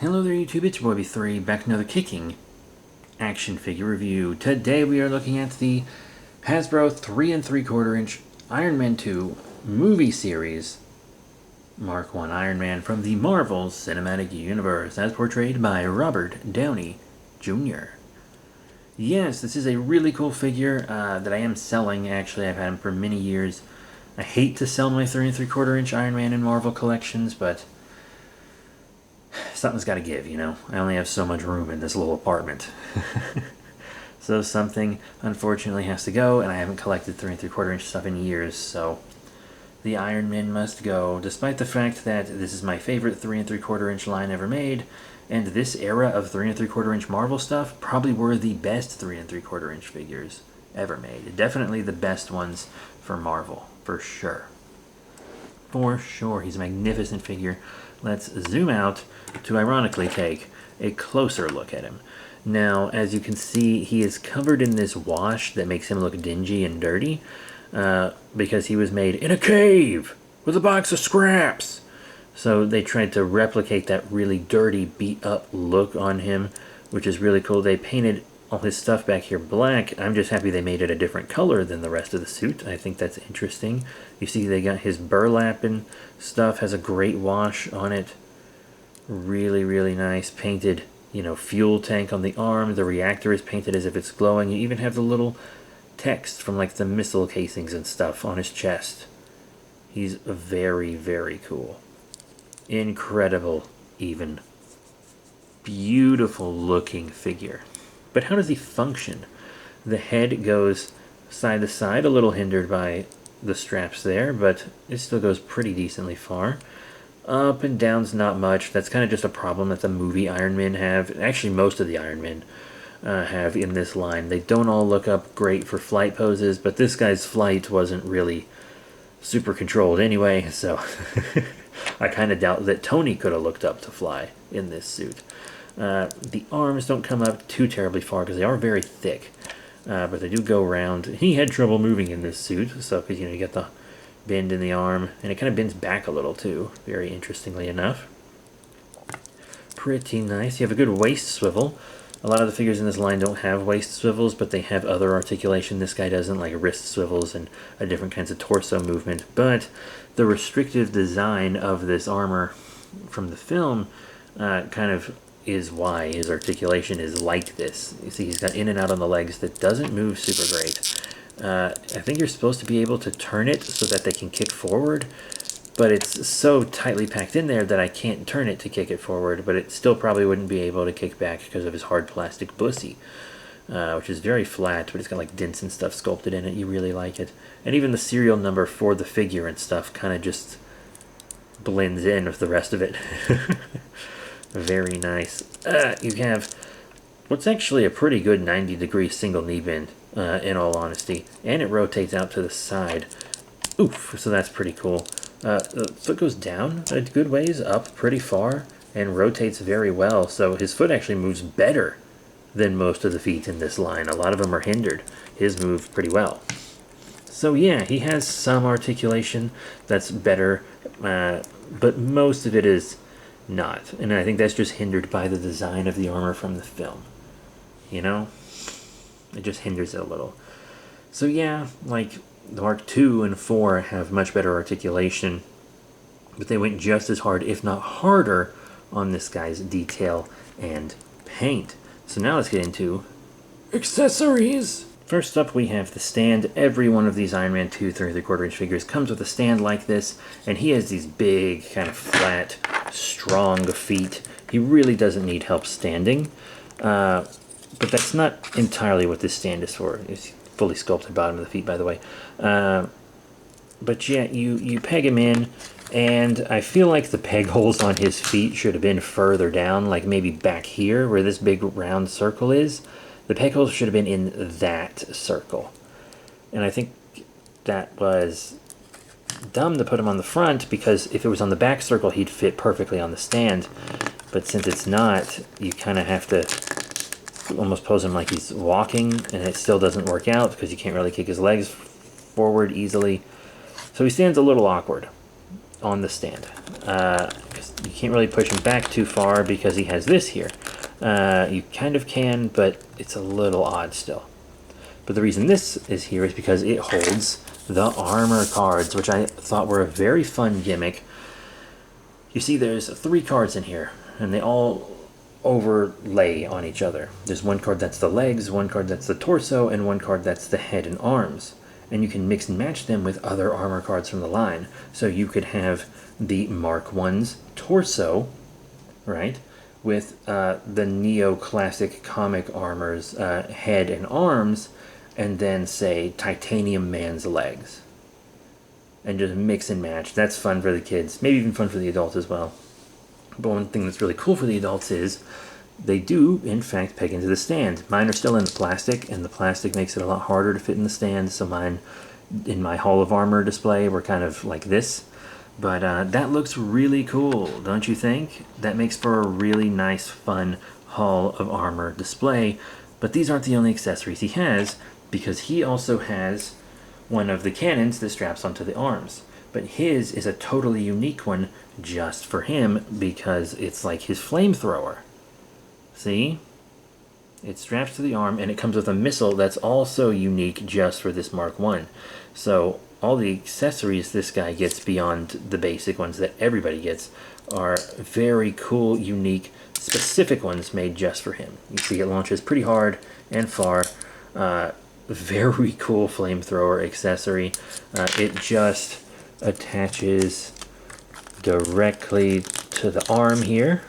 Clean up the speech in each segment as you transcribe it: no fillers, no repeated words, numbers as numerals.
Hello there YouTube, it's your boy B3, back with another kicking action figure review. Today we are looking at the Hasbro 3 3/4 inch Iron Man 2 movie series Mark 1 Iron Man from the Marvel Cinematic Universe, as portrayed by Robert Downey Jr. Yes, this is a really cool figure that I am selling. Actually, I've had him for many years. I hate to sell my 3 3/4 inch Iron Man in Marvel collections, but something's got to give, you know. I only have so much room in this little apartment. So something, unfortunately, has to go, and I haven't collected 3 3/4 inch stuff in years, so the Iron Man must go, despite the fact that this is my favorite 3 3/4 inch line ever made, and this era of 3 3/4 inch Marvel stuff probably were the best 3 3/4 inch figures ever made. Definitely the best ones for Marvel, for sure. For sure, he's a magnificent figure. Let's zoom out to ironically take a closer look at him. Now, as you can see, he is covered in this wash that makes him look dingy and dirty because he was made in a cave with a box of scraps. So they tried to replicate that really dirty, beat-up look on him, which is really cool. They painted all his stuff back here black. I'm just happy they made it a different color than the rest of the suit. I think that's interesting. You see they got his burlap and stuff, has a great wash on it. Really, really nice. Painted, you know, fuel tank on the arm. The reactor is painted as if it's glowing. You even have the little text from like the missile casings and stuff on his chest. He's very, very cool. Incredible, even. Beautiful looking figure. But how does he function? The head goes side to side, a little hindered by the straps there, but it still goes pretty decently far. Up and down's not much. That's kind of just a problem that the movie Iron Men have. Actually, most of the Iron Men have in this line. They don't all look up great for flight poses, but this guy's flight wasn't really super controlled anyway, so I kind of doubt that Tony could have looked up to fly in this suit. The arms don't come up too terribly far because they are very thick, but they do go around. He had trouble moving in this suit, so because, you know, you get the bend in the arm, and it kind of bends back a little too, very interestingly enough. Pretty nice. You have a good waist swivel. A lot of the figures in this line don't have waist swivels, but they have other articulation. This guy doesn't, like wrist swivels and different kinds of torso movement. But the restrictive design of this armor from the film kind of is why his articulation is like this. You see he's got in and out on the legs that doesn't move super great. I think you're supposed to be able to turn it so that they can kick forward, but it's so tightly packed in there that I can't turn it to kick it forward, but it still probably wouldn't be able to kick back because of his hard plastic bussy, which is very flat, but it's got like dents and stuff sculpted in it. You really like it. And even the serial number for the figure and stuff kind of just blends in with the rest of it. Very nice. You have what's actually a pretty good 90-degree single knee bend, in all honesty, and it rotates out to the side. Oof, so that's pretty cool. The foot goes down a good ways, up pretty far, and rotates very well, so his foot actually moves better than most of the feet in this line. A lot of them are hindered. His move pretty well. So yeah, he has some articulation that's better, but most of it is not, and I think that's just hindered by the design of the armor from the film. You know, it just hinders it a little. So yeah, like the Mark II and 4 have much better articulation, but they went just as hard, if not harder, on this guy's detail and paint. So now let's get into accessories. First up, we have the stand. Every one of these Iron Man 2 3 3/4 inch figures comes with a stand like this, and he has these big, kind of flat, strong feet. He really doesn't need help standing, but that's not entirely what this stand is for. It's fully sculpted bottom of the feet, by the way. But yeah, you peg him in, and I feel like the peg holes on his feet should have been further down, like maybe back here where this big round circle is. The peg holes should have been in that circle. And I think that was dumb to put him on the front, because if it was on the back circle, he'd fit perfectly on the stand. But since it's not, you kind of have to almost pose him like he's walking, and it still doesn't work out because you can't really kick his legs forward easily. So he stands a little awkward on the stand, because you can't really push him back too far because he has this here. You kind of can, but it's a little odd still. But the reason this is here is because it holds the armor cards, which I thought were a very fun gimmick. You see there's 3 cards in here, and they all overlay on each other. There's one card that's the legs, one card that's the torso, and one card that's the head and arms. And you can mix and match them with other armor cards from the line. So you could have the Mark I's torso, right, with the Neo-Classic comic armor's head and arms, and then, say, Titanium Man's legs. And just mix and match. That's fun for the kids. Maybe even fun for the adults as well. But one thing that's really cool for the adults is they do, in fact, peg into the stand. Mine are still in the plastic, and the plastic makes it a lot harder to fit in the stand. So mine, in my Hall of Armor display, were kind of like this. But that looks really cool, don't you think? That makes for a really nice, fun Hall of Armor display. But these aren't the only accessories he has, because he also has one of the cannons that straps onto the arms. But his is a totally unique one just for him, because it's like his flamethrower. See? It straps to the arm, and it comes with a missile that's also unique just for this Mark I. So all the accessories this guy gets beyond the basic ones that everybody gets are very cool, unique, specific ones made just for him. You see it launches pretty hard and far. Very cool flamethrower accessory. It just attaches directly to the arm here,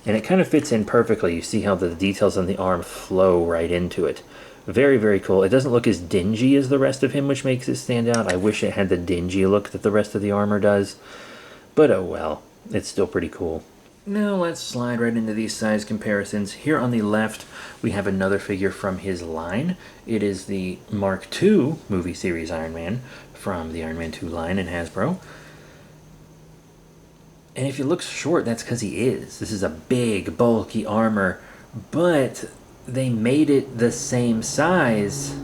and it kind of fits in perfectly. You see how the details on the arm flow right into it. Very, very cool. It doesn't look as dingy as the rest of him, which makes it stand out. I wish it had the dingy look that the rest of the armor does, but oh well, it's still pretty cool. Now let's slide right into these size comparisons. Here on the left, we have another figure from his line. It is the Mark II movie series Iron Man from the Iron Man 2 line in Hasbro. And if he looks short, that's because he is. This is a big, bulky armor, but they made it the same size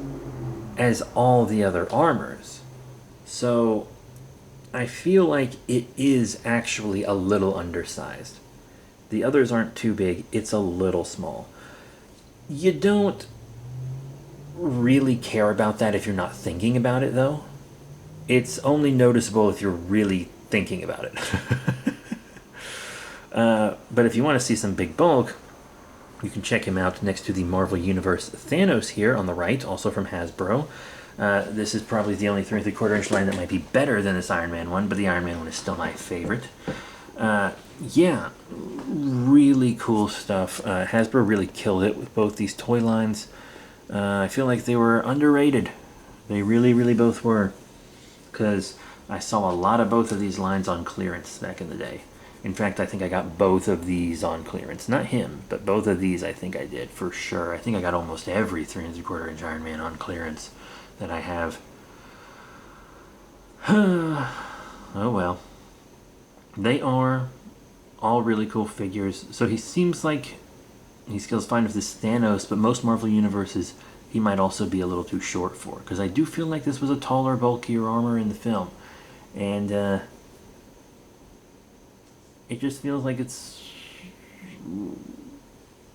as all the other armors. So I feel like it is actually a little undersized. The others aren't too big, it's a little small. You don't really care about that if you're not thinking about it, though. It's only noticeable if you're really thinking about it. But if you want to see some big bulk, you can check him out next to the Marvel Universe Thanos here on the right, also from Hasbro. This is probably the only 3 3/4 inch line that might be better than this Iron Man one, but the Iron Man one is still my favorite. Yeah, really cool stuff. Hasbro really killed it with both these toy lines. I feel like they were underrated. They really, really both were. Because I saw a lot of both of these lines on clearance back in the day. In fact, I think I got both of these on clearance. Not him, but both of these I think I did, for sure. I think I got almost every 3 3/4 inch Iron Man on clearance that I have. Oh well. They are all really cool figures. So he seems like he scales fine with this Thanos, but most Marvel Universes he might also be a little too short for. Because I do feel like this was a taller, bulkier armor in the film. And it just feels like it's...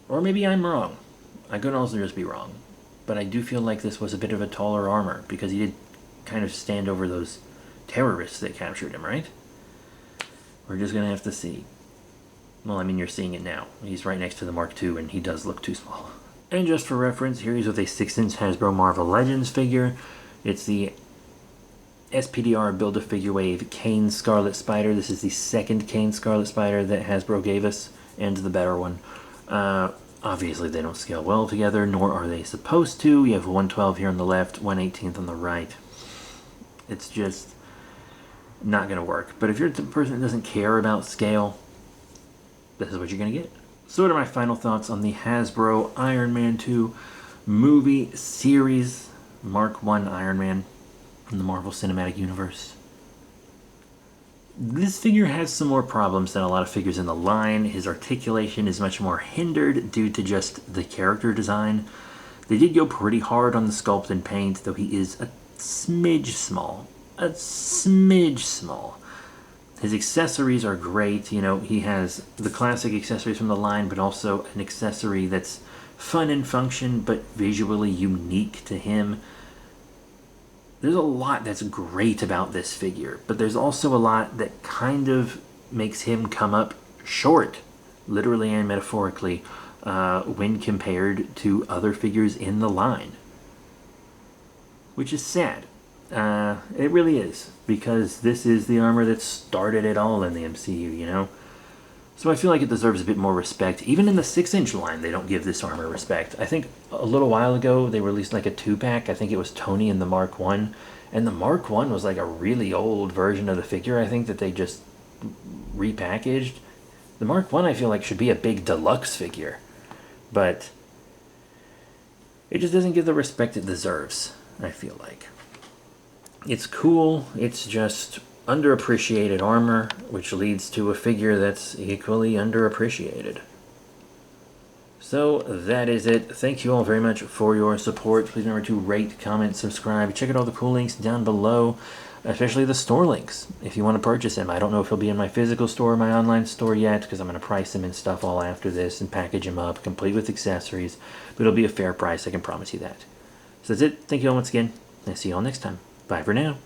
Or maybe I'm wrong. I could also just be wrong. But I do feel like this was a bit of a taller armor, because he did kind of stand over those terrorists that captured him, right? We're just going to have to see. Well, I mean, you're seeing it now. He's right next to the Mark II, and he does look too small. And just for reference, here he's with a 6-inch Hasbro Marvel Legends figure. It's the SPDR Build-A-Figure Wave Kane Scarlet Spider. This is the second Kane Scarlet Spider that Hasbro gave us, and the better one. Obviously, they don't scale well together, nor are they supposed to. You have 112 here on the left, 118th on the right. It's just not going to work. But if you're the person that doesn't care about scale, this is what you're going to get. So what are my final thoughts on the Hasbro Iron Man 2 movie series Mark I Iron Man from the Marvel Cinematic Universe? This figure has some more problems than a lot of figures in the line. His articulation is much more hindered due to just the character design. They did go pretty hard on the sculpt and paint, though he is a smidge small. A smidge small. His accessories are great. You know, he has the classic accessories from the line, but also an accessory that's fun in function, but visually unique to him. There's a lot that's great about this figure, but there's also a lot that kind of makes him come up short, literally and metaphorically, when compared to other figures in the line. Which is sad. It really is, because this is the armor that started it all in the MCU, you know? So I feel like it deserves a bit more respect. Even in the 6-inch line, they don't give this armor respect. I think a little while ago, they released like a 2-pack. I think it was Tony and the Mark 1. And the Mark 1 was like a really old version of the figure, I think, that they just repackaged. The Mark 1, I feel like, should be a big deluxe figure. But it just doesn't get the respect it deserves, I feel like. It's cool, it's just underappreciated armor, which leads to a figure that's equally underappreciated. So that is it. Thank you all very much for your support. Please remember to rate, comment, subscribe. Check out all the cool links down below, especially the store links if you want to purchase them. I don't know if he'll be in my physical store or my online store yet, because I'm going to price them and stuff all after this and package them up, complete with accessories. But it'll be a fair price, I can promise you that. So that's it. Thank you all once again. I'll see you all next time. Bye for now.